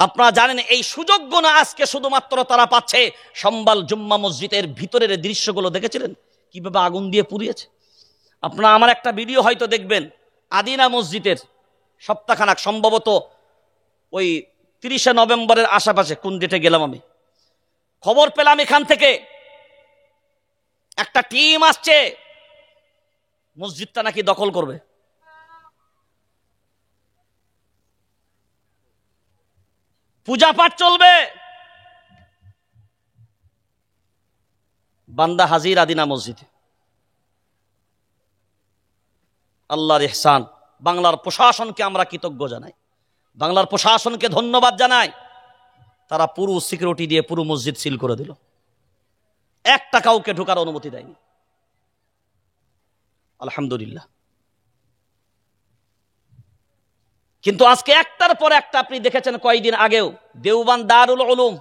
আপনারা জানেন এই সুযোগ্য না আজকে শুধুমাত্র তারা পাচ্ছে। সম্বাল জুম্মা মসজিদের ভিতরের দৃশ্যগুলো দেখেছিলেন কিভাবে আগুন দিয়ে পুড়িয়েছে? আপনারা আমার একটা ভিডিও হয়তো দেখবেন আদিনা মসজিদের সপ্তাহখানাক, সম্ভবত ওই 30শে নভেম্বরের আশেপাশে, কোন ডেটে গেলাম আমি, খবর পেলাম এখান থেকে একটা টিম আসছে, মসজিদটা নাকি দখল করবে। পূজা পাঠ চলবে, বান্দা হাজির আদিনা মসজিদে। আল্লাহর ইহসান। বাংলার প্রশাসনকে আমরা কৃতজ্ঞ জানাই, বাংলার প্রশাসনকে ধন্যবাদ জানাই। তারা পুরো সিকিউরিটি দিয়ে পুরো মসজিদ সিল করে দিল, একটা কাউকে ঢোকার অনুমতি দেয়নি। আলহামদুলিল্লাহ। কিন্তু আজকে একটার পর একটা আপনি দেখেছেন, কয়েকদিন আগেও দেওবান দারুল উলুম,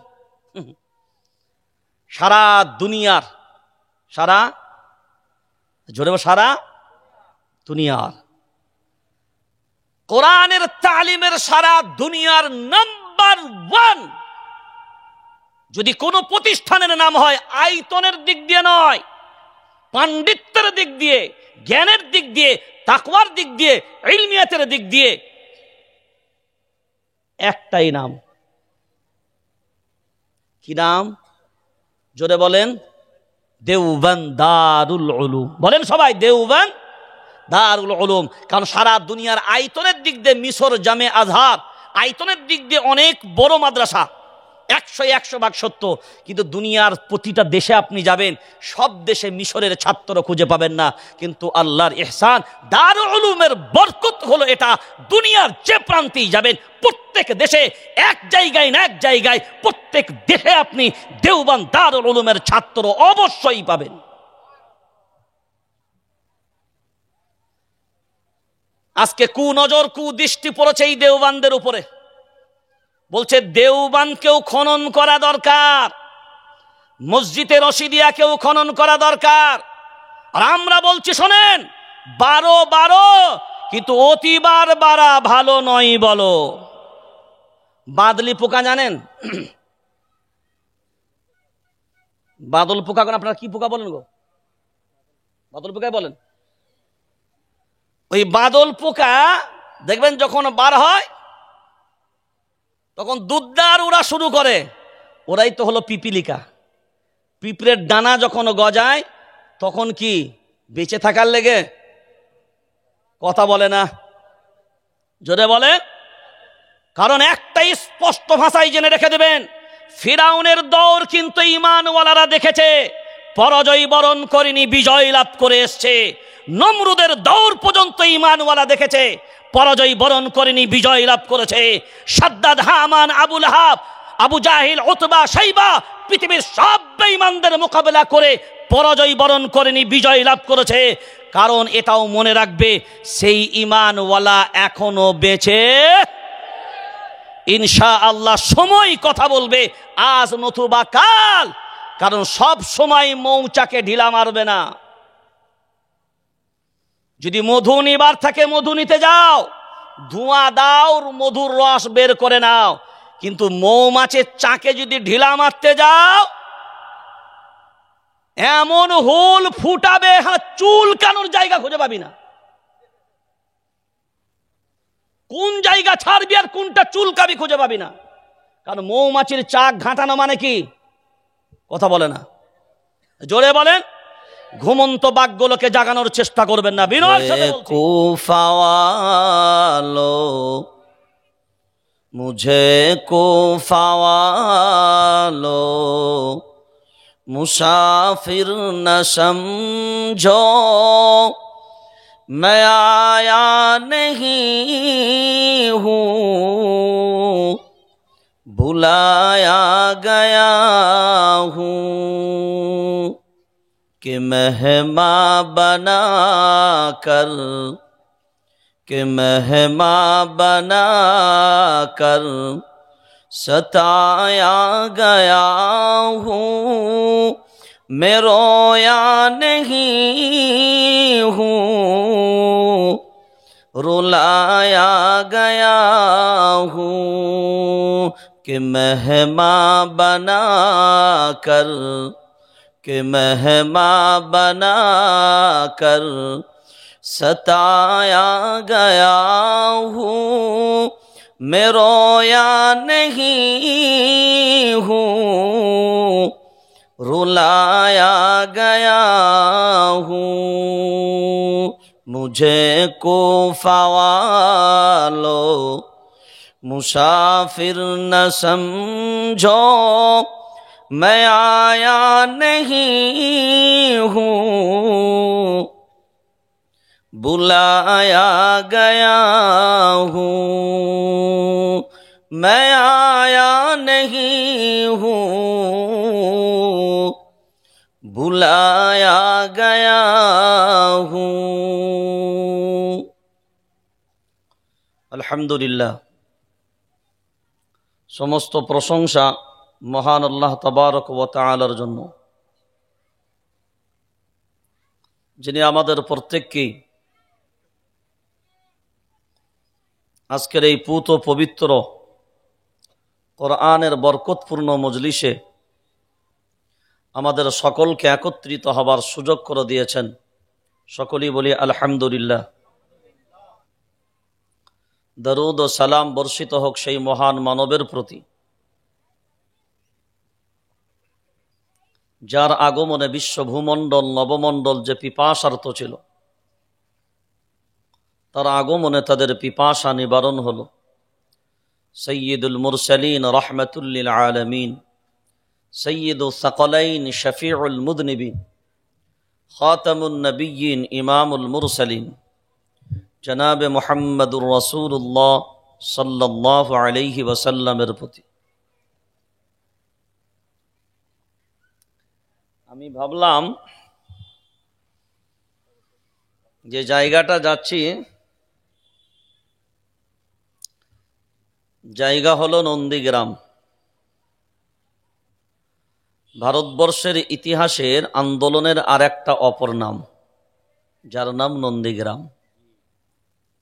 সারা দুনিয়ার, সারা দুনিয়ার কোরআনের তালিমের সারা দুনিয়ার নাম্বার 1 যদি কোনো প্রতিষ্ঠানের নাম হয়, আয়তনের দিক দিয়ে নয়, পাণ্ডিত্যের দিক দিয়ে, জ্ঞানের দিক দিয়ে, তাকওয়ার দিক দিয়ে, ইলমিয়াতের দিক দিয়ে, একটাই নাম। কি নাম? জোরে বলেন। দেওবান দারুল উলুম। বলেন সবাই, দেওবান দারুল উলুম। কারণ সারা দুনিয়ার আয়তনের দিক দিয়ে মিশর জামে আজহার, আয়তনের দিক দিয়ে অনেক বড় মাদ্রাসা, 100 ভাগ সত্য। কিন্তু দুনিয়ার প্রতিটা দেশে আপনি যাবেন, সব দেশে মিশরের ছাত্র খুঁজে পাবেন না। কিন্তু আল্লাহর ইহসান, দারুল উলুমের বরকত হলো এটা, দুনিয়ার যে প্রান্তেই যাবেন প্রত্যেক দেশে, এক জায়গায় না এক জায়গায়, প্রত্যেক দেশে আপনি দেওবান দারুল উলুমের ছাত্র অবশ্যই পাবেন। আজকে কুনজর, কুদৃষ্টি পড়েছে এই দেওবানদের উপরে। বলছে দেওবানকেও খনন করা দরকার, মসজিদে রশিদিয়াকেও খনন করা দরকার। আর আমরা বলছি শোনেন, 12 কিন্তু অতিবার বাড়া ভালো নয় বলো। বাদলি পোকা জানেন? বাদল পোকা কোন, আপনারা কি পোকা বলেন গো? বাদল পোকাই বলেন। ওই বাদল পোকা দেখবেন যখন বার হয় তখন দুধদার ওরা শুরু করে। ওরাই তো হলো পিপিলিকা। পিঁপড়ের ডানা যখন গজায় তখন কি বেঁচে থাকার লেগে কথা বলে না? জোরে বলে। কারণ একটাই স্পষ্ট ভাষায় জেনে রেখে দেবেন, ফিরাউনের দৌড় কিন্তু ঈমানওয়ালারা দেখেছে, পরাজয় বরণ করেনি, বিজয় লাভ করে এসছে। নমরুদের দৌড় পর্যন্ত ঈমানওয়ালা দেখেছে, পরাজয় বরণ করেনি, বিজয় লাভ করেছে। সাদ্দাদ, হামান, আবু লাহাব, আবু জাহিল, উতবা, শাইবা পৃথিবীর সব বেঈমানদের মোকাবেলা করে পরাজয় বরণ করেনি, বিজয় লাভ করেছে। কারণ এটাও মনে রাখবে, সেই ঈমানওয়ালা এখনো বেঁচে, ইনশাআল্লাহ সময় কথা বলবে, আজ নতুবা কাল। কারণ সব সময় মৌচাকে ঢিলা মারবে না। যদি মধু নিবার থাকে মধু নিতে যাও, ধোঁয়া দাও, মধুর রস বের করে নাও। কিন্তু মৌমাছির চাকে যদি ঢিলা মারতে যাও, এমন হোল ফুটাবে, চুল কানোর জায়গা খুঁজে পাবি না। কোন জায়গা ছাড়বি আর কোনটা চুলকাবি খুঁজে পাবি না। কারণ মৌমাছির চাক ঘাঁটানো মানে কি? কথা বলে না। জোরে বলেন। ঘুমন্ত বাঘগুলোকে জাগানোর চেষ্টা করবেন না। বিনয়ের সাথে বলছি, কুফাওয়ালো মুঝে কুফাওয়ালো মুসাফির না সমঝো, मैं आया नहीं हूँ, बुलाया गया हूँ, कि मेहमान बना कर, कि मेहमान बना कर सताया गया हूँ, मैं रोया नहीं हूँ, रुलाया गया हूँ, कि मेहमां बना कर, कि मेहमां बना कर सताया गया हूँ, मैं रोया नहीं हूँ, रुलाया गया हूँ। मुझे कूफा वालों मुसाफिर न समझो, मैं आया नहीं हूँ, बुलाया गया हूँ। मैं आया नहीं हूँ, बुलाया गया हूँ। আলহামদুলিল্লাহ, সমস্ত প্রশংসা মহান আল্লাহ তাবারক ওয়া তাআলার জন্য, যিনি আমাদের প্রত্যেককেই আজকের এই পুত ও পবিত্র কোরআনের বরকতপূর্ণ মজলিসে আমাদের সকলকে একত্রিত হবার সুযোগ করে দিয়েছেন। সকলেই বলি আলহামদুলিল্লাহ। দরুদ ও সালাম বর্ষিত হোক সেই মহান মানবের প্রতি, যার আগমনে বিশ্ব ভূমণ্ডল নবমণ্ডল যে পিপাসার্ত ছিল, তার আগমনে তাদের পিপাসা নিবারণ হলো। সৈয়দুল মুরসালিন রাহমাতুল লিল আলামিন, সৈয়দুস সাকলাইন শফিউল মুযনিবিন, খাতামুন নবিয়্যিন ইমামুল মুরসালিন জনাবে মুহাম্মদুর রাসূলুল্লাহ সাল্লাল্লাহু আলাইহি ওয়াসাল্লামের প্রতি আমি ভাবলাম যে জায়গাটা যাচ্ছি, জায়গা হলো নন্দীগ্রাম। ভারতবর্ষের ইতিহাসের আন্দোলনের আর একটা অপর নাম, যার নাম নন্দীগ্রাম।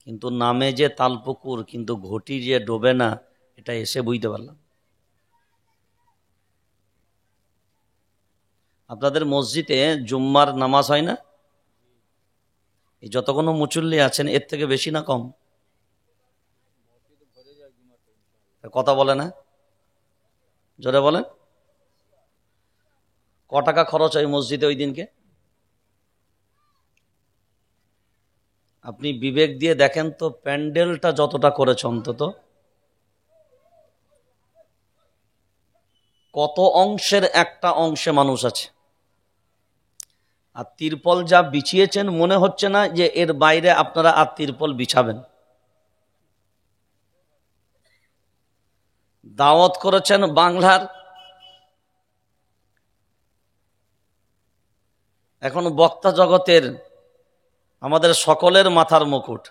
কিন্তু নামে যে তালপুকুর, কিন্তু ঘটি যে ডোবে না, এটা এসে বুঝতে পারলাম। আপনাদের মসজিদে জুম্মার নামাজ হয় না? এই যতক্ষণ মুচল্লি আছেন, এর থেকে বেশি না কম? কথা বলে না, জোরে বলেন। ক টাকা খরচ হয় মসজিদে ওই দিনকে? আপনি বিবেক দিয়ে দেখেন তো, প্যান্ডেলটা যতটা করেছে অন্তত কত অংশের একটা অংশে মানুষ আছে। আর তিরপল যা বিছিয়েছেন, মনে হচ্ছে না যে এর বাইরে আপনারা আর তিরপল বিছাবেন। দাওয়াত করেছেন বাংলার, এখন বক্তা জগতের আমাদের সকলের মাথার মুকুট।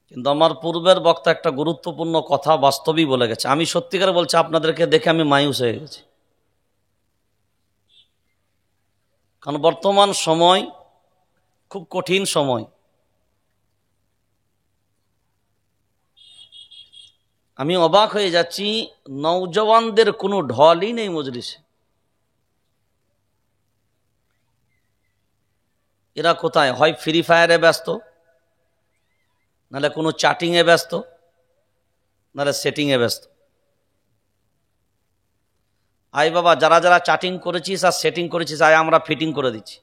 কিন্তু আমার পূর্বের বক্তা একটা গুরুত্বপূর্ণ কথা বাস্তবই বলে গেছে। আমি সত্যিকার বলছি, আপনাদেরকে দেখে আমি মায়ুস হয়ে গেছি। কারণ বর্তমান সময় খুব কঠিন সময়। আমি অবাক হয়ে যাচ্ছি, নওজওয়ানদের কোনো ঢলই নেই মজলিসে। এরা কোথায়? হয় ফ্রি ফায়ারে ব্যস্ত, নাহলে কোনো চ্যাটিংয়ে ব্যস্ত, নাহলে সেটিংয়ে ব্যস্ত। আয় বাবা, যারা যারা চ্যাটিং করেছিস আর সেটিং করেছিস, আয় আমরা ফিটিং করে দিচ্ছি।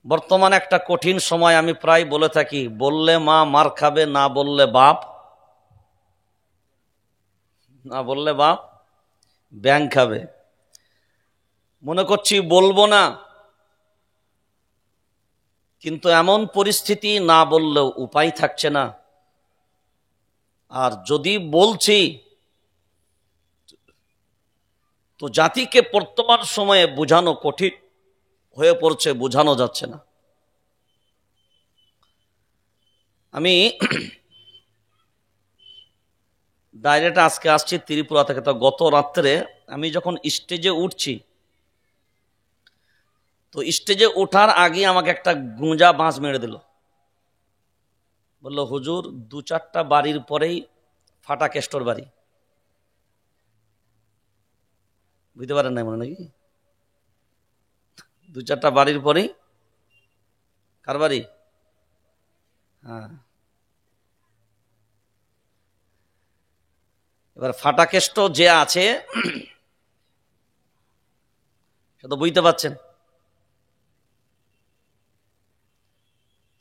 বর্তমানে একটা কঠিন সময়। আমি প্রায় বলে থাকি, বললে মা মার খাবে, না বললে বাপ, না বললে বাপ ব্যাং খাবে। মনে করছি বলবো না, কিন্তু এমন পরিস্থিতি, না বললেও উপায় থাকছে না। আর যদি বলছি, তো জাতিকে বর্তমান সময়ে বোঝানো কঠিন হয়ে পড়ছে, বোঝানো যাচ্ছে না। আমি ডাইরেক্ট আজকে আসছি ত্রিপুরা থেকে। তো গত রাত্রে আমি যখন স্টেজে উঠছি, তো স্টেজে ওঠার আগে আমাকে একটা গুঁজা বাঁশ মেরে দিল, বললো হুজুর 2-4টা বাড়ির পরেই ফাটা কেষ্টর বাড়ি। বুঝতে পারেন না মনে নাকি? 2-4টা বাড়ির পরেই কার বাড়ি? হ্যাঁ, এবার ফাটা কেষ্ট যে আছে সে তো বুঝতে পারছেন।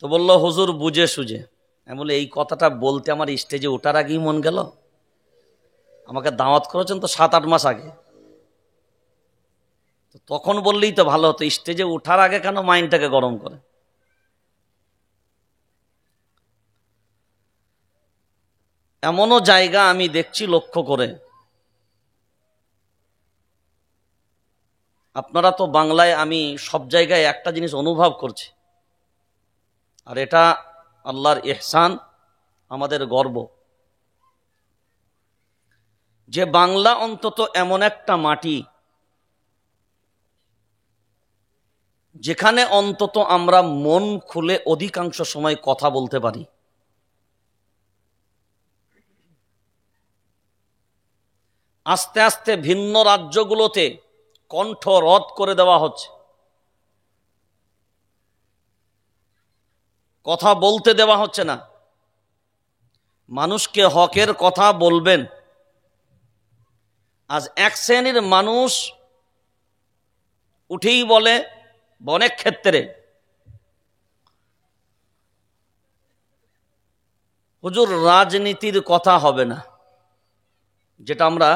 তো বললো হুজুর বুঝে সুঝে। আমি বলি এই কথাটা বলতে আমার স্টেজে ওঠার আগেই মন গেল? আমাকে দাওয়াত করেছেন তো 7-8 মাস আগে, তো তখন বললেই তো ভালো হতো। স্টেজে ওঠার আগে কেন মাইন্ডটাকে গরম করে? এমনও জায়গা আমি দেখছি লক্ষ্য করে, আপনারা তো বাংলায়, আমি সব জায়গায় একটা জিনিস অনুভব করছি, আর এটা আল্লাহর ইহসান, আমাদের গর্ব, যে বাংলা অন্তত এমন একটা মাটি যেখানে অন্তত আমরা মন খুলে অধিকাংশ সময় কথা বলতে পারি। আস্তে আস্তে ভিন্ন রাজ্যগুলোতে কণ্ঠ রোধ করে দেওয়া হচ্ছে, কথা বলতে দেওয়া হচ্ছে না। মানুষকে হকের কথা বলবেন, আজ এক শ্রেণীর মানুষ উঠেই বলে অনেক ক্ষেত্রে, হুজুর রাজনীতির কথা হবে না, যেটা আমরা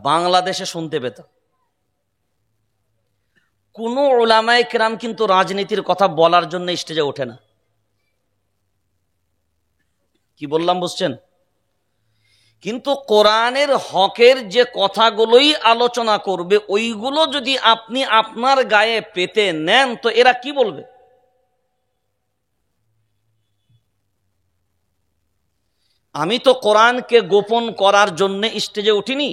বাংলাদেশে শুনতে পেতাম। কোন উলামায়ে কেরাম কিন্তু রাজনীতির কথা বলার জন্য স্টেজে ওঠে না। কি বললাম বুঝছেন? কিন্তু কোরআনের হকের যে কথাগুলোই আলোচনা করবে, ওইগুলো যদি আপনি আপনার গায়ে পেতে নেন তো এরা কি বলবে? আমি তো কোরআনকে গোপন করার জন্য স্টেজে উঠিনি,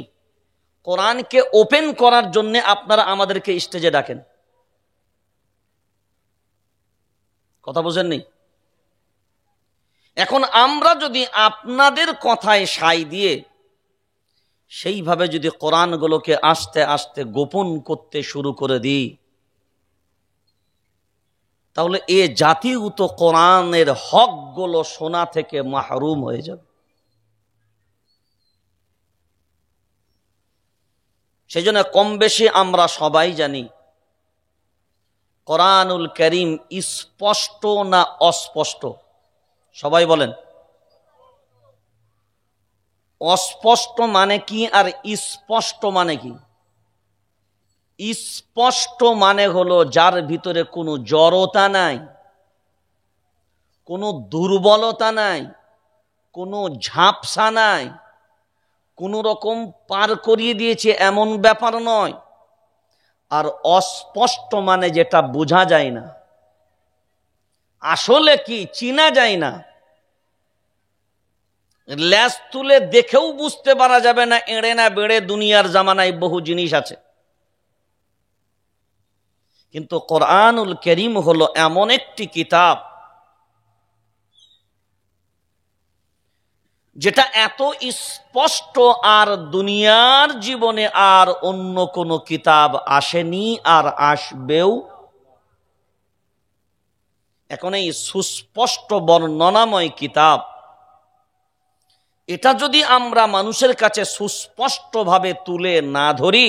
কোরআনকে ওপেন করার জন্য আপনারা আমাদেরকে স্টেজে ডাকেন। কথা বুঝেননি? এখন আমরা যদি আপনাদের কথায় সায় দিয়ে সেইভাবে যদি কোরআনগুলোকে আস্তে আস্তে গোপন করতে শুরু করে দিই, তাহলে এ জাতিও তো কোরআনের হকগুলো শোনা থেকে মাহরুম হয়ে যাবে। সেই জন্য কম বেশি আমরা সবাই জানি কোরআনুল কারীম স্পষ্ট না অস্পষ্ট? সবাই বলেন। অস্পষ্ট মানে কি আর স্পষ্ট মানে কি? স্পষ্ট মানে হলো যার ভিতরে কোনো জড়তা নাই, কোনো দুর্বলতা নাই, কোনো ঝাপসা নাই, কোনো রকম পার করিয়ে দিয়েছে এমন ব্যাপার নয়। আর অস্পষ্ট মানে যেটা বোঝা যায় না, আসলে কি চিনা যায় না, ল্যাজ তুলে দেখেও বুঝতে পারা যাবে না এড়ে না বেড়ে। দুনিয়ার জামানায় বহু জিনিস আছে, কিন্তু কোরআনুল কারীম হলো এমন একটি কিতাব যেটা এত স্পষ্ট আর দুনিয়ার জীবনে আর অন্য কোনো কিতাব আসেনি আর আসবেও। এখন এই সুস্পষ্ট বর্ণনাময় কিতাব, এটা যদি আমরা মানুষের কাছে সুস্পষ্টভাবে তুলে না ধরি,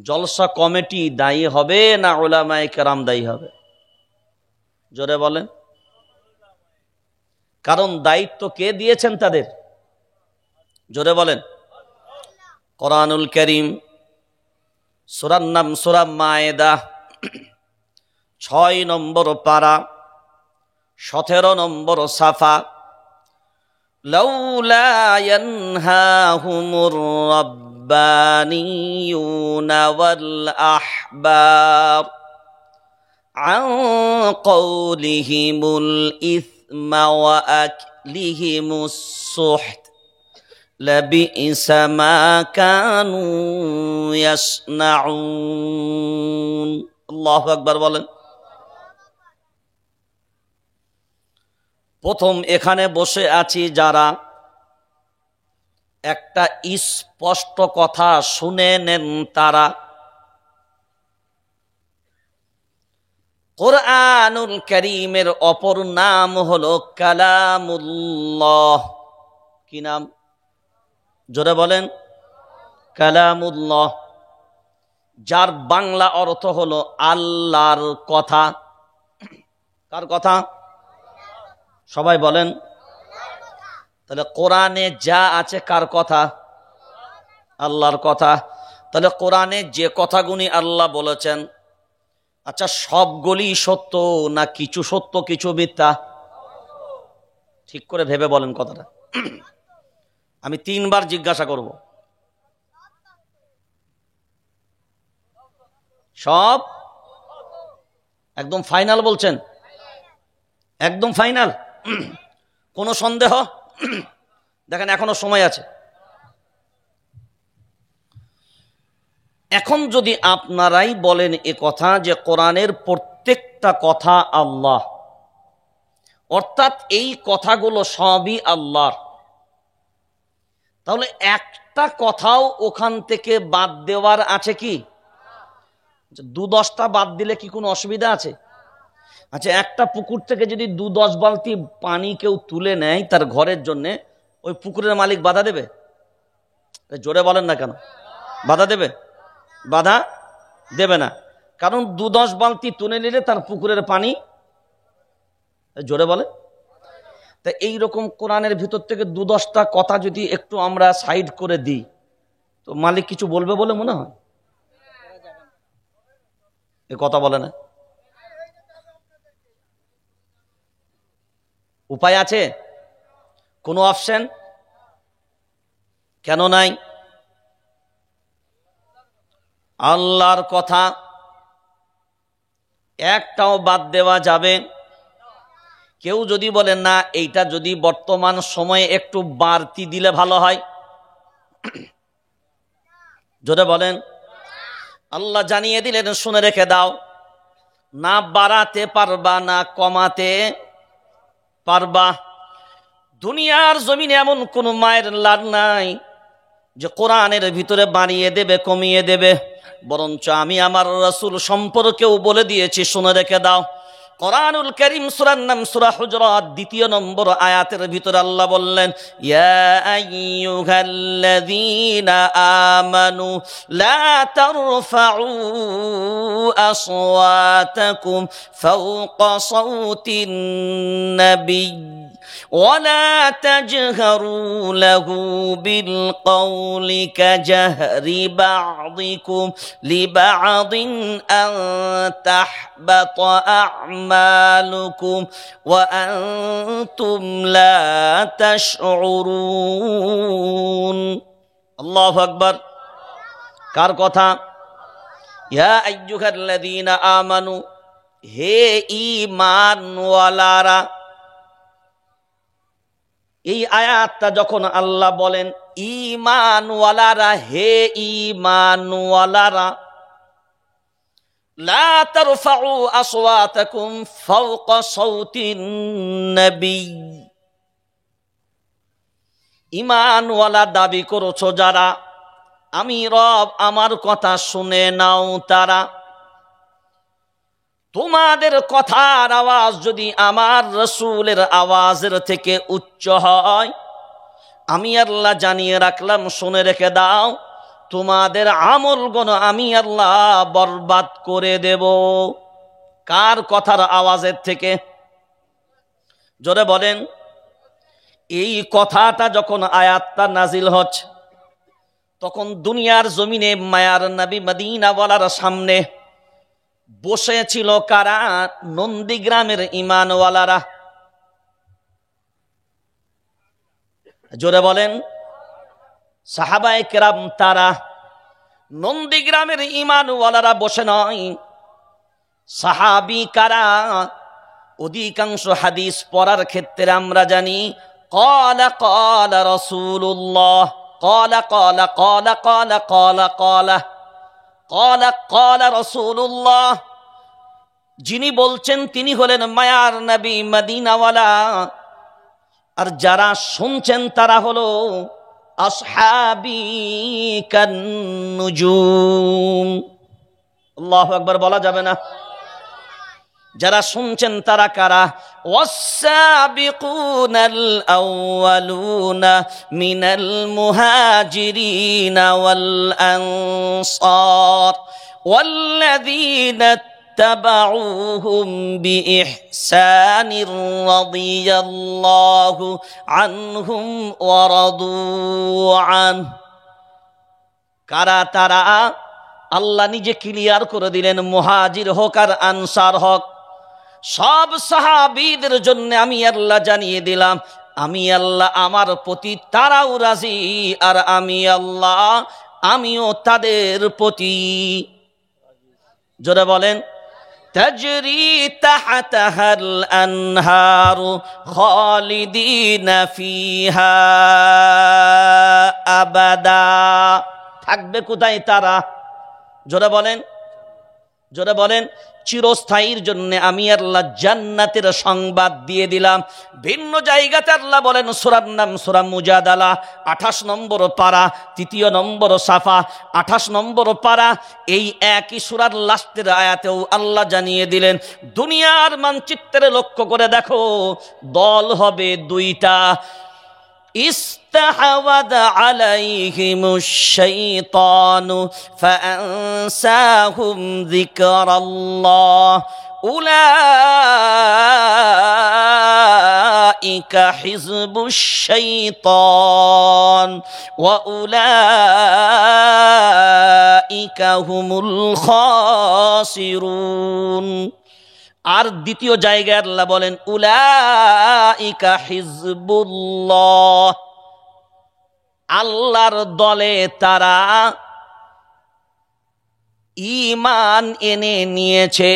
জলসা কমিটি দায়ী হবে না উলামায়ে কেরাম দায়ী হবে? জোরে বলেন। কারণ দায়িত্ব কে দিয়েছেন তাদের? জোরে বলেন। কোরআনুল কারীম সূরার নাম সূরা মায়েদা, 6 নম্বর পারা, 17 নম্বর সাফা। লাউলা ইয়ানহাহুমুর রাব্বানিয়ুনা ওয়াল আহবার আন কওলিহিমুল ইসমা ওয়া আকলিহিমুস সুহত লাবি'সা মা কানু ইয়াসনাউন। আল্লাহু আকবার বলেন। প্রথম এখানে বসে আছি যারা, একটা স্পষ্ট কথা শুনে নেন তারা। কোরআনুল কারীমের অপর নাম হলো কালামুল্লাহ। কি নাম? জোরে বলেন। কালামুল্লাহ, যার বাংলা অর্থ হলো আল্লাহর কথা। কার কথা? সবাই বলেন। তাহলে কোরআনে যা আছে কার কথা? আল্লাহর কথা। তাহলে কোরআনে যে কথাগুলি আল্লাহ বলেছেন, আচ্ছা সবগুলি সত্য না কিছু সত্য কিছু মিথ্যা? ঠিক করে ভেবে বলেন কথাটা। আমি 3 বার জিজ্ঞাসা করব। সব একদম ফাইনাল বলছেন? একদম ফাইনাল, কোনো সন্দেহ? দেখেন এখনো সময় আছে। এখন যদি আপনারাই বলেন এ কথা যে কোরআনের প্রত্যেকটা কথা আল্লাহ, অর্থাৎ এই কথাগুলো সবই আল্লাহর, তাহলে একটা কথাও ওখান থেকে বাদ দেওয়ার আছে কি? 2-10টা বাদ দিলে কি কোনো অসুবিধা আছে? আচ্ছা একটা পুকুর থেকে যদি 2-10 বালতি পানি কেউ তুলে নেয় তার ঘরের জন্য, ওই পুকুরের মালিক বাধা দেবে? জোরে বলেন না কেন? বাধা দেবে? বাধা দেবে না, কারণ 2-10 বালতি তুলে নিলে তার পুকুরের পানি, জোরে বলে। তা এইরকম কোরআনের ভিতর থেকে 2-10টা কথা যদি একটু আমরা সাইড করে দিই, তো মালিক কিছু বলবে বলে মনে হয়? এ কথা বলে না। উপায় আছে? কোনো অপশন কেন নাই? আল্লাহর কথা একটাও বাদ দেওয়া যাবে? কেউ যদি বলেন না এইটা যদি বর্তমান সময়ে একটু বাড়তি দিলে ভালো হয়, যদি বলেন আল্লাহ জানিয়ে দিলেন শুনে রেখে দাও, না বাড়াতে পারবা না কমাতে পারবা। দুনিয়ার জমিনে এমন কোন মায়ের লাড নাই যে কোরআনের ভিতরে বাড়িয়ে দেবে কমিয়ে দেবে, বরঞ্চ আমি আমার রাসূল সম্পর্কেও বলে দিয়েছি শুনে রেখে দাও। কোরআনুল কারীম সূরার নাম সূরা হুজুরাত 2 নম্বর আয়াতের ভিতরে আল্লাহ বললেন, ইয়া আইয়ুহাল্লাযীনা আমানু লা তারফাউ আসওয়াতাকুম ফাওকা সাওতিন নবী ولا تجهروا له بالقول كجهر بعضكم لبعض أن تحبط أعمالكم وأنتم لا تشعرون। الله أكبر। কার কথা? ইয়া আইয়ুহাল্লাযীনা আমানু, হে ঈমানওয়ালারা। এই আয়াতটা যখন আল্লাহ বলেন ঈমানওয়ালারা, হে ঈমানওয়ালারা, লা তারফাউ আসওয়াতাকুম ফাওকা সাওতিন নবী, ঈমানওয়ালা দাবি করছো যারা, আমি রব আমার কথা শুনে নাও তারা। তোমাদের কথার আওয়াজ যদি আমার রাসূলের আওয়াজের থেকে উচ্চ হয়, আমি আল্লাহ জানিয়ে রাখলাম শুনে রেখে দাও, তোমাদের আমলগুলো আমি আল্লাহ বরবাদ করে দেব। কার কথার আওয়াজের থেকে? জোরে বলেন। এই কথাটা যখন আয়াতটা নাজিল হচ্ছে, তখন দুনিয়ার জমিনে মায়ার নবী মদিনাওয়ালার সামনে বসেছিল কারা? নন্দীগ্রামের ঈমানওয়ালারা। জোরে বলেন। সাহাবায়ে কেরাম তারা। নন্দীগ্রামের ঈমানওয়ালারা বসে নয়। সাহাবী কারা? অধিকাংশ হাদিস পড়ার ক্ষেত্রে আমরা জানি ক্বালা ক্বালা রাসূলুল্লাহ, ক্বালা ক্বালা ক্বালা ক্বালা ক্বালা ক্বালা ক্বালা ক্বালা রাসূলুল্লাহ, যিনি বলছেন তিনি হলেন মায়ার নবী মদিনাওয়ালা, আর যারা শুনছেন তারা হলো আসহাবি কান্নুজুম। আল্লাহু আকবার বলা যাবে না? যারা শুনছেন তারা কারা? ওয়াস-সাবিকুনাল আউয়ালুনা মিনাল মুহাজিরিনা ওয়াল আনসার ওয়াল্লাযীনা اتبعوهم بإحسان رضي الله عنهم ورضوا عنه। কারা তারা? আল্লাহ নিজে ক্লিয়ার করে দিলেন, মুহাজির হোক আর আনসার হোক, সব সাহাবীদের জন্য আমি আল্লাহ জানিয়ে দিলাম, আমি আল্লাহ আমার প্রতি তারাও রাজি, আর আমি আল্লাহ আমিও তাদের প্রতি। জোরে বলেন, তাজরি তাহতাহাল আনহারু খালিদিনা ফিহা আবাদা। থাকবে কোথায় তারা? জোরে বলেন, জোরে বলেন। চিরস্থায়ীর জন্য আমি আল্লাহ জান্নাতের সংবাদ দিয়ে দিলাম। ভিন্ন জায়গাতে আল্লাহ বলেন, সূরার নাম সূরা মুজাদালা, 28 নম্বর পারা, 3 নম্বর সাফা, 28 নম্বর পারা। এই একই সূরার লাস্টের আয়াতেও আল্লাহ জানিয়ে দিলেন, দুনিয়ার মানচিত্রে লক্ষ্য করে দেখো, দল হবে দুইটা। استحوذ عليهم الشيطان فأنساهم ذكر الله أولئك حزب الشيطان وأولئك هم الخاسرون। আর দ্বিতীয় জায়গায় আল্লাহ বলেন, উলাইকা হিজবুল্লাহ, আল্লাহর দলে তারা ঈমান এনে নিয়েছে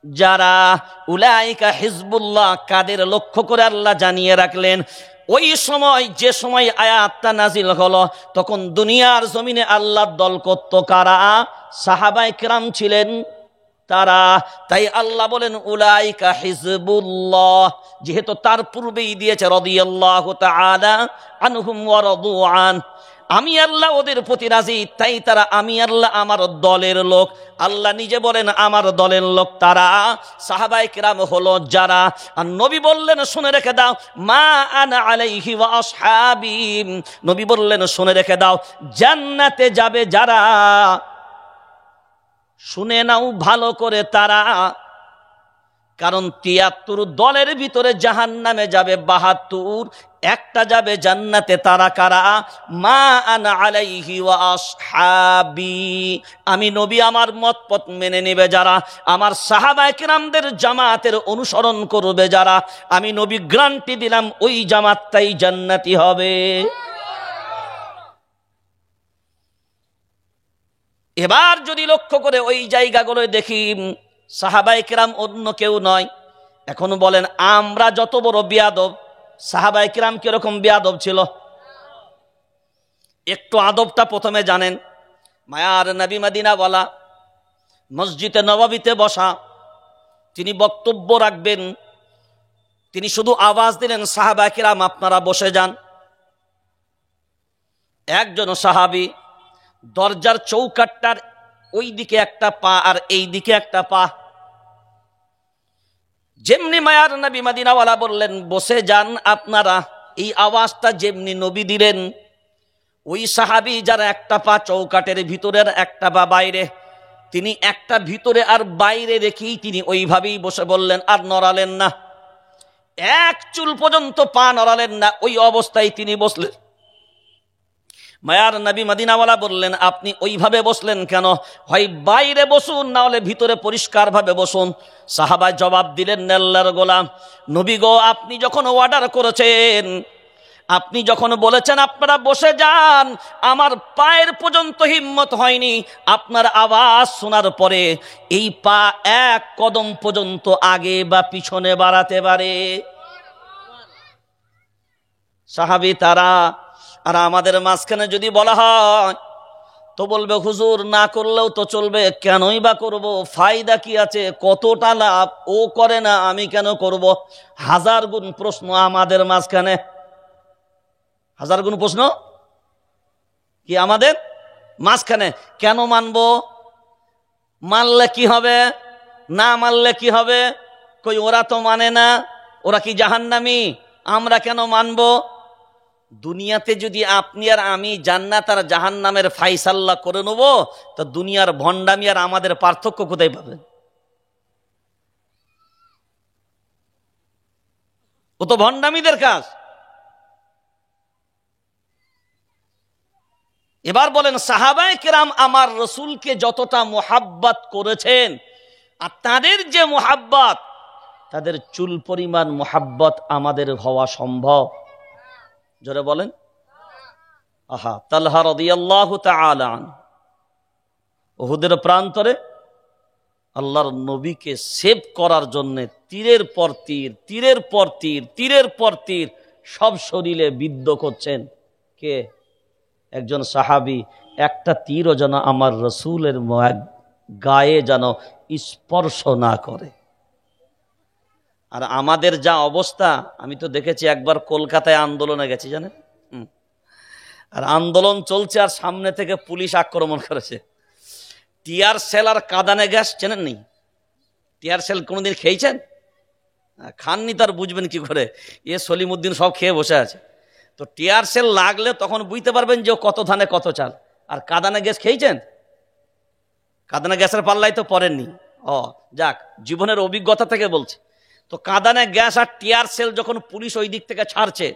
যারা। উলাইকা হিজবুল্লাহ কাদের লক্ষ্য করে আল্লাহ জানিয়ে রাখলেন? ওই সময়, যে সময় আয়াতটা নাজিল হলো, তখন দুনিয়ার জমিনে আল্লাহর দল করত কারা? সাহাবায়ে কেরাম ছিলেন তারা। তাই আল্লাহ বলেন উলাইকা হিজবুল্লাহ, যেহেতু তার পূর্বেই দিয়েছে রাদিয়াল্লাহু তাআলা আনহুম ওয়া রাদু আন, আমি আল্লাহ ওদের প্রতি রাজি, তাই তারা আমি আল্লাহ আমার দলের লোক। আল্লাহ নিজে বলেন আমার দলের লোক তারা। সাহাবায়ে কেরাম হলো যারা, আর নবী বললেন শুনে রেখে দাও, মা আনা আলাইহি ওয়া আসহাবি, নবী বললেন শুনে রেখে দাও, জান্নাতে যাবে যারা, শুনে নাও ভালো করে তারা। কারণ 73 দলের ভিতরে জাহান্নামে যাবে 72, একটা যাবে জান্নাতে। তারা কারা? মা আনা আলাইহি ওয়া আসহাবি, আমি নবী আমার মত পথ মেনে নেবে যারা, আমার সাহাবায়ে কেরামদের জামাতের অনুসরণ করবে যারা, আমি নবী গ্যারান্টি দিলাম ওই জামাতটাই জান্নাতি হবে। এবার যদি লক্ষ্য করে ওই জায়গাগুলো দেখি, সাহাবায়ে কেরাম অন্য কেউ নয়। এখন বলেন, আমরা যত বড় বিয়াদব, সাহাবায়ে কেরাম কিরকম বিয়াদব ছিল? একটু আদবটা প্রথমে জানেন। মায়ার নবী মদিনাওয়ালা, মসজিদে নববীতে বসা, তিনি বক্তব্য রাখবেন, তিনি শুধু আওয়াজ দিলেন, সাহাবায়ে কেরাম আপনারা বসে যান। একজন সাহাবী দরজার চৌকাঠটার ওই দিকে একটা পা আর এই দিকে একটা পা, যেমনি মায়ার নবী মদিনাওয়ালা বললেন বসে যান আপনারা, এই আওয়াজটা যেমনি নবী দিলেন, ওই সাহাবী যারা একটা পা চৌকাঠের ভিতরের একটা পা বাইরে, তিনি একটা ভিতরে আর বাইরে রেখেই তিনি ওইভাবেই বসে বললেন, আর নড়ালেন না, এক চুল পর্যন্ত পা নড়ালেন না, ওই অবস্থায় তিনি বসলেন। মায়ার নবী মদিনাওয়ালা বললেন, আপনি ওইভাবে বসলেন কেন? হয় বাইরে বসুন, না হলে ভিতরে পরিষ্কারভাবে বসুন। সাহাবায় জবাব দিলেন, আল্লাহর গোলাম, নবী গো, আপনি যখন অর্ডার করেছেন, আপনি যখন বলেছেন আপনারা বসে যান, আমার পায়ের পর্যন্ত হিম্মত হয়নি আপনার আওয়াজ শোনার পরে এই পা এক কদম পর্যন্ত আগে বা পিছনে বাড়াতে পারে। সাহাবী তারা। আর আমাদের মাঝখানে যদি বলা হয় তো বলবে হুজুর না করলেও তো চলবে, কেনই বা করব, ফায়দা কি আছে, কতটা লাভ, ও করে না আমি কেন করব। হাজার গুণ প্রশ্ন আমাদের মাঝখানে, হাজার গুণ প্রশ্ন কি আমাদের মাঝখানে। কেন মানব, মানলে কি হবে, না মানলে কি হবে, কই ওরা তো মানে না, ওরা কি জাহান্নামী, আমরা কেন মানব। দুনিয়াতে যদি আপনি আর আমি জান্নাত আর জাহান্নামের ফাইসাল্লা করে নেব, তো দুনিয়ার ভণ্ডামি আর আমাদের পার্থক্য কোথায় পাবেন। ও তো ভণ্ডামীদের কাজ। এবার বলেন সাহাবায়ে কেরাম আমার রসুলকে যতটা মোহাব্বত করেছেন, আর তাদের যে মোহাব্বত, তাদের চুল পরিমাণ মোহাব্বত আমাদের হওয়া সম্ভব? জোরে বলেন। আহা, তালহা রাদিয়াল্লাহু তাআলা আনহু উহুদের প্রান্তরে আল্লাহর নবীকে সেভ করার জন্য তীরের পর তীর, তীরের পর তীর, তীরের পর তীর সব শরীরে বিদ্ধ করছেন। কে? একজন সাহাবী। একটা তীরও যেন আমার রসুলের গায়ে যেন স্পর্শ না করে। আর আমাদের যা অবস্থা, আমি তো দেখেছি, একবার কলকাতায় আন্দোলনে গেছি জানেন, আর আন্দোলন চলছে আর সামনে থেকে পুলিশ আক্রমণ করেছে। টিয়ার সেল আর কাঁদানে গ্যাস চেনেন নি? টিয়ার সেল কোনোদিন খেয়েছেন? খাননি, তার বুঝবেন কি করে। এ সলিমুদ্দিন সব খেয়ে বসে আছে। তো টিয়ার সেল লাগলে তখন বুঝতে পারবেন যে কত ধানে কত চাল। আর কাঁদানে গ্যাস খেয়েছেন? কাঁদানে গ্যাসের পাল্লাই তো পড়েননি। ও যাক, জীবনের অভিজ্ঞতা থেকে বলছি। তো কাঁদানে গ্যাস আর টিয়ার সেল যখন পুলিশ ওই দিক থেকে ছাড়ছে,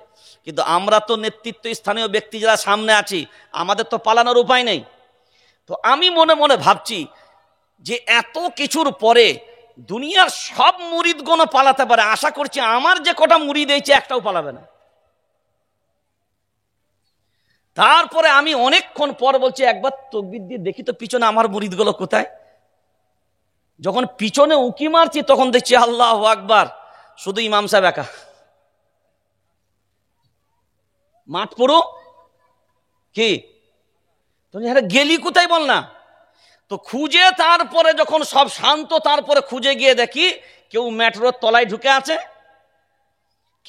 কিন্তু আমরা তো নেতৃত্ব স্থানীয় ব্যক্তি যারা সামনে আছি, আমাদের তো পালানোর উপায় নেই। তো আমি মনে মনে ভাবছি যে এত কিছুর পরে দুনিয়ার সব মুরিদগণ পালাতে পারে, আশা করছি আমার যে কটা মুরিদ হয়েছে একটাও পালাবে না। তারপরে আমি অনেকক্ষণ পর বলছি একবার তাকবীর দিয়ে দেখি তো পিছনে আমার মুরিদগুলো কোথায়। যখন পিছনে উকি মারছি তখন দেখছি আল্লাহু আকবার, শুধু ইমাম সাহেব একা। মাঠ পুরো কি, তুমি গেলি কোথায় বল না। তো খুঁজে তারপরে যখন সব শান্ত, তারপরে খুঁজে গিয়ে দেখি কেউ মেট্রোর তলায় ঢুকে আছে,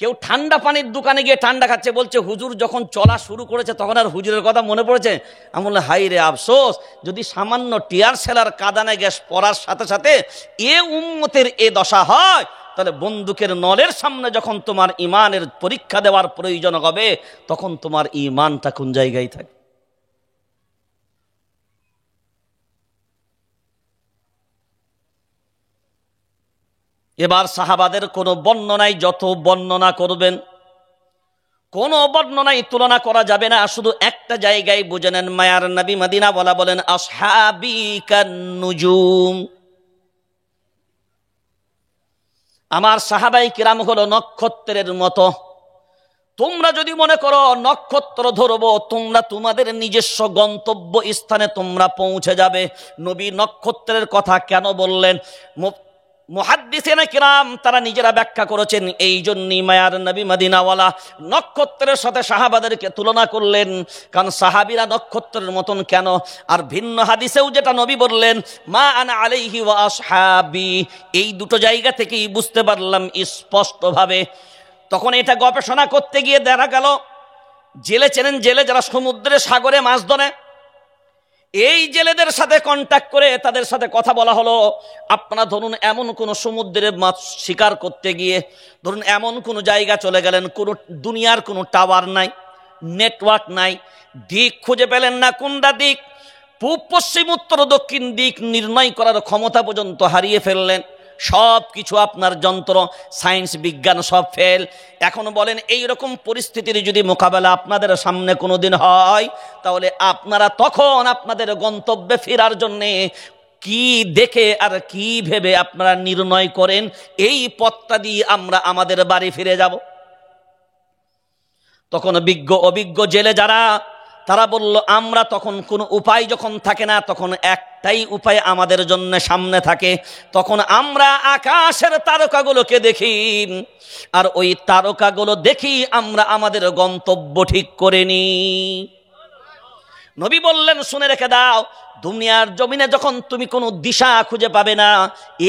কেউ ঠান্ডা পানির দোকানে গিয়ে ঠান্ডা খাচ্ছে। বলছে হুজুর যখন চলা শুরু করেছে তখন আর হুজুরের কথা মনে পড়েছে। আমি বললাম হাই রে আফসোস, যদি সামান্য টিয়ার সেলার কাঁদানে গ্যাস পড়ার সাথে সাথে এ উম্মতের এ দশা হয়, তাহলে বন্দুকের নলের সামনে যখন তোমার ইমানের পরীক্ষা দেওয়ার প্রয়োজন হবে, তখন তোমার ইমানটা কোন জায়গায় থাকে। এবার সাহাবাদের কোনো বর্ণনায় যত বর্ণনা করবেন, কোনো বর্ণনায় তুলনা করা যাবে না। শুধু একটা জায়গায় বুঝে নেন, মায়ার নবী মদিনা বলা বলেন আসহাবি কান্নুজুম, আমার সাহাবাই কিরাম হলো নক্ষত্রের মতো। তোমরা যদি মনে করো নক্ষত্র ধরবো, তোমরা তোমাদের নিজস্ব গন্তব্য স্থানে তোমরা পৌঁছে যাবে। নবী নক্ষত্রের কথা কেন বললেন? মুহাদ্দিসিনে কিরাম তারা নিজেরা ব্যাখ্যা করেছেন, এই জন্যই মায়ার নবী মদিনাওয়ালা নক্ষত্রের সাথে সাহাবাদেরকে তুলনা করলেন। কারণ সাহাবীরা নক্ষত্রের মতন কেন? আর ভিন্ন হাদিসেও যেটা নবী বললেন মা আনা আলাইহি ওয়া আসহাবি, এই দুটো জায়গা থেকেই বুঝতে পারলাম স্পষ্টভাবে। তখন এটা গবেষণা করতে গিয়ে দেখা গেল, জেলে চেনেন, জেলে যারা সমুদ্রে সাগরে মাছ ধরে, এই জেলেদের সাথে কন্ট্যাক্ট করে তাদের সাথে কথা বলা হলো, আপনারা ধরুন এমন কোন সমুদ্রে মাছ শিকার করতে গিয়ে ধরুন এমন কোন জায়গা চলে গেলেন, কোন দুনিয়ার কোনো টাওয়ার নাই, নেটওয়ার্ক নাই, দিক খুঁজে পেলেন না কোনটা দিক, পূব পশ্চিম উত্তর দক্ষিণ দিক নির্ণয় করার ক্ষমতা পর্যন্ত হারিয়ে ফেললেন। সব কিছু আপনার যন্ত্র, সায়েন্স, বিজ্ঞান সব ফেল। এখন বলেন এই রকম পরিস্থিতির যদি মোকাবেলা আপনাদের সামনে কোনোদিন হয়, তাহলে আপনারা তখন আপনাদের গন্তব্যে ফেরার জন্যে কি দেখে আর কি ভেবে আপনারা নির্ণয় করেন এই পথটা দিয়ে আমরা আমাদের বাড়ি ফিরে যাব? তখন বিজ্ঞ অভিজ্ঞ জেলে যারা, তারা বলল আমরা তখন কোনো উপায় যখন থাকে না, তখন একটাই উপায় আমাদের জন্য সামনে থাকে, তখন আমরা আকাশের তারকাগুলোকে দেখি, আর ওই তারকাগুলো দেখি আমরা আমাদের গন্তব্য ঠিক করে নিই। নবী বললেন, শুনে রেখে দাও, দুনিয়ার জমিনে যখন তুমি কোনো দিশা খুঁজে পাবে না,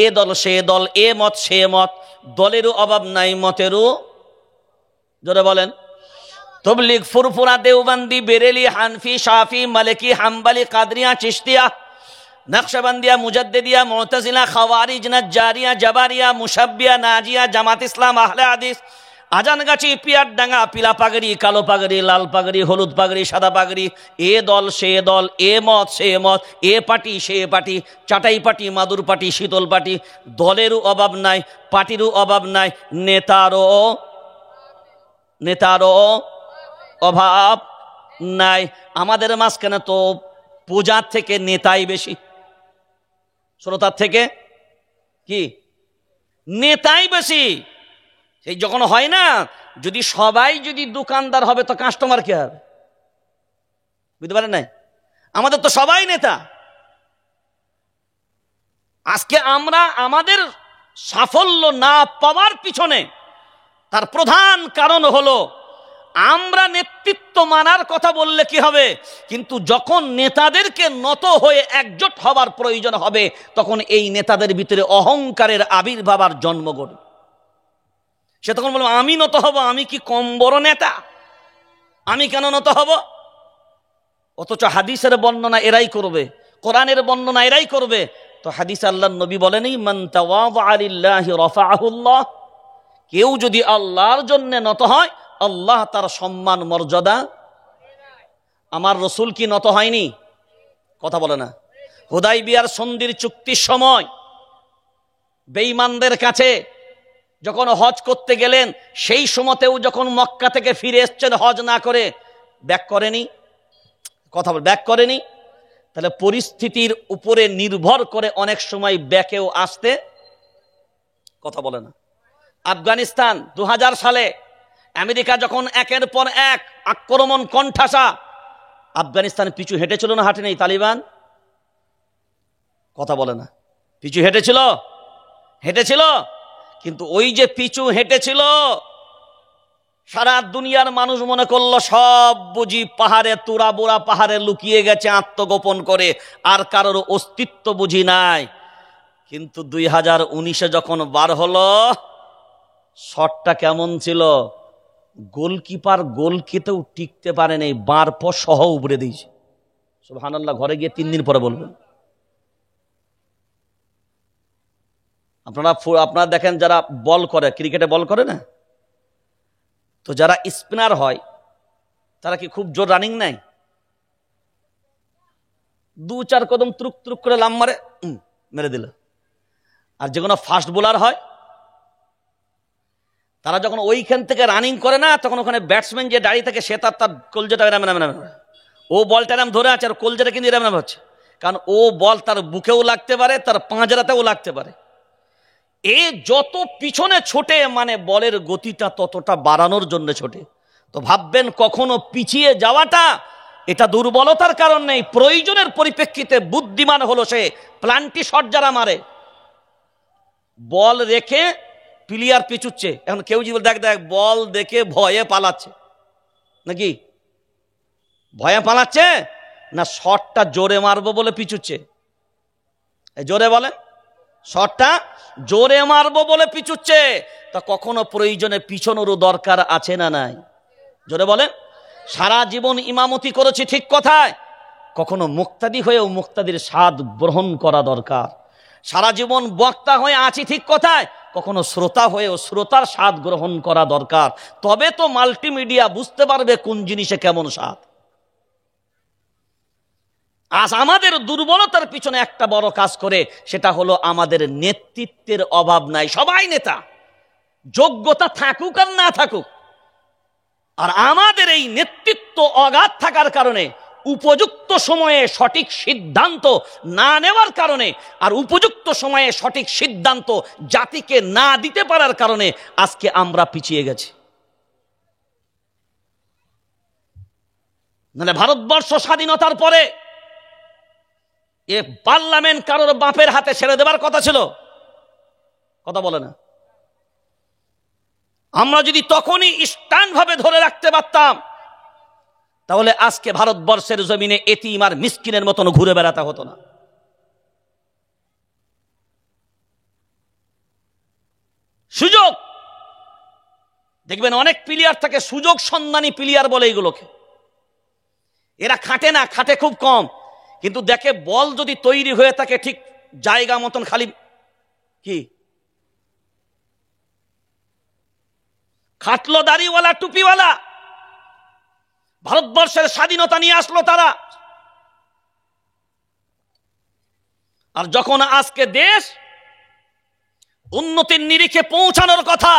এ দল সে দল, এ মত সে মত, দলেরও অভাব নাই, মতেরও, জোরে বলেন, তবলিগ, ফুরফুরা, দেওবন্দি, বেরেলি, হানফি, শাফি, মালিকি, হাম্বলি, কাদরিয়া, চিশতিয়া, নকশবন্দিয়া, মুজাদ্দিদিয়া, মুতাজিলা, খাওয়ারিজ, নাজ্জারিয়া, জাবারিয়া, মুশাব্বিয়া, নাজিয়া, জামাত ইসলাম, আহলে হাদিস, আজানগাছি, পিয়ারডাঙ্গা, পিলা পাগড়ি, কালো পাগড়ি, লাল পাগড়ি, হলুদ পাগড়ি, সাদা পাগড়ি, এ দল সে দল, এ মত সে মত, এ পার্টি সে পার্টি, চাটাই পার্টি, মাদুর পার্টি, শীতল পার্টি, দলেরও অভাব নাই, পার্টিরও অভাব নাই, নেতারও অভাব নাই। আমাদের মাঝখানে তো পূজার থেকে নেতাই বেশি, শ্রোতার থেকে কি নেতাই বেশি। সেই যখন হয় না, যদি সবাই যদি দোকানদার হবে তো কাস্টমার কে হবে, বুঝতে পারেন নাই? আমাদের তো সবাই নেতা। আজকে আমরা আমাদের সাফল্য না পাওয়ার পিছনে তার প্রধান কারণ হলো আমরা নেতৃত্ব মানার কথা বললে কি হবে, কিন্তু যখন নেতাদেরকে নত হয়ে একজোট হবার প্রয়োজন হবে, তখন এই নেতাদের ভিতরে অহংকারের আবির্ভাব আর জন্ম ঘটবে। সে তখন বলবো, আমি নত হব, আমি কি কম বড় নেতা, আমি কেন নত হব? অথচ হাদিসের বর্ণনা এরাই করবে, কোরআনের বর্ণনা এরাই করবে। তো হাদিস আল্লাহর নবী বলেনি, মান তাওয়াযা লিল্লাহি রাফাআহুল্লাহ, কেউ যদি আল্লাহর জন্য নত হয়, আল্লাহ তার সম্মান মর্যাদা। আমার রসুল কি নত হয়নি? কথা বলে না। হুদাইবিয়ার সন্ধির চুক্তির সময় বেঈমানদের কাছে যখন হজ করতে গেলেন, সেই সময়তেও যখন মক্কা থেকে ফিরে এসছেন হজ না করে, ব্যাক করেনি, কথা বল, ব্যাক করেনি। তাহলে পরিস্থিতির উপরে নির্ভর করে অনেক সময় ব্যাকেও আসতে, কথা বলে না। আফগানিস্তান 2000 সালে আমেরিকা যখন একের পর এক আক্রমণ কণ্ঠাসা, আফগানিস্তান পিছু হেঁটেছিল না হাঁটে নেই? তালিবান, কথা বলে না, পিছু হেঁটেছিল। কিন্তু ওই যে পিছু হেঁটেছিল, সারা দুনিয়ার মানুষ মনে করলো সব বুঝি পাহাড়ে, তুরা বুড়া পাহাড়ে লুকিয়ে গেছে আত্মগোপন করে, আর কারোর অস্তিত্ব বুঝি নাই। কিন্তু 2019-এ যখন বার হলো, শটটা কেমন ছিল? গোলকিপার গোলকিতেও টিকতে পারে নাই, বার পর সহ উবড়ে দিয়েছে। সুবহানাল্লাহ, ঘরে গিয়ে 3 দিন পরে বলবেন। আপনারা দেখেন, যারা বল করে, ক্রিকেটে বল করে না, তো যারা স্পিনার হয় তারা কি খুব জোর রানিং নেয়? 2-4 কদম ত্রুক ত্রুক করে লাম মারে, মেরে দিল। আর যে কোনো ফাস্ট বোলার হয়, তারা যখন ওইখান থেকে রানিং করে না, তখন ওখানে ব্যাটসম্যান যে দাঁড়িয়ে থাকে, সে তার কলজেটা এরাম, ও বলটা এরাম ধরে আছে, আর কলজেটা কিন্তু এরাম হচ্ছে, কারণ ও বল তার বুকেও লাগতে পারে, তার পাঁজরাতেও লাগতে পারে। এ যত পিছনে ছোটে, মানে বলের গতিটা ততটা বাড়ানোর জন্য ছোটে। তো ভাববেন, কখনো পিছিয়ে যাওয়াটা এটা দুর্বলতার কারণ নেই, প্রয়োজনের পরিপ্রেক্ষিতে বুদ্ধিমান হলো সে। প্লান্টি শট যারা মারে, বল রেখে প্লেয়ার পিছুচ্ছে, এখন কেউ যদি দেখ বল দেখে ভয়ে পালাচ্ছে, নাকি ভয়ে পালাচ্ছে না শটটা জোরে মারবো বলে পিছুচ্ছে? জোরে বলে, শটটা জোরে মারবো বলে পিছুচ্ছে। তা কখনো প্রয়োজনে পিছনেরও দরকার আছে না নাই? জোরে বলে। সারা জীবন ইমামতি করেছি, ঠিক কথায়, কখনো মুক্তাদি হয়েও মুক্তাদির স্বাদ গ্রহণ করা দরকার। সারা জীবন বক্তা হয়ে আছি, ঠিক কথায়, কখনো শ্রোতা হয়েও শ্রোতার স্বাদ গ্রহণ করা দরকার। তবে তো মাল্টিমিডিয়া বুঝতে পারবে কোন জিনিসে কেমন স্বাদ। আজ আমাদের দুর্বলতার পিছনে একটা বড় কাজ করে, সেটা হলো আমাদের নেতৃত্বের অভাব নাই। সবাই নেতা, যোগ্যতা থাকুক আর না থাকুক, আর আমাদের এই নেতৃত্ব অগাধ থাকার কারণে, উপযুক্ত সময়ে সঠিক সিদ্ধান্ত না নেওয়ার কারণে, আর উপযুক্ত সময়ে সঠিক সিদ্ধান্ত জাতিকে না দিতে পারার কারণে আজকে আমরা পিছিয়ে গেছি। মানে ভারতবর্ষ স্বাধীনতার পরে এ পার্লামেন্ট কারোর বাপের হাতে ছেড়ে দেবার কথা ছিল? কথা বলে না। আমরা যদি তখনই স্ট্যান্ড ভাবে ধরে রাখতে পারতাম, তাহলে আজকে ভারতবর্ষের জমিনে এতিম আর মিসকিনের মতন ঘুরে বেড়াতে হতো না। সুযোগ দেখবেন অনেক প্লেয়ার থাকে, সুযোগ সন্ধানী প্লেয়ার বলে এগুলোকে। এরা খাটে না, খাটে খুব কম, কিন্তু দেখে বল যদি তৈরি হয়ে থাকে ঠিক জায়গা মতন, খালি কি খাটলো দাড়িওয়ালা টুপিওয়ালা, ভারতবর্ষের স্বাধীনতা নিয়ে আসলো তারা। আর যখন আজকে দেশ উন্নতির নিরিখে পৌঁছানোর কথা,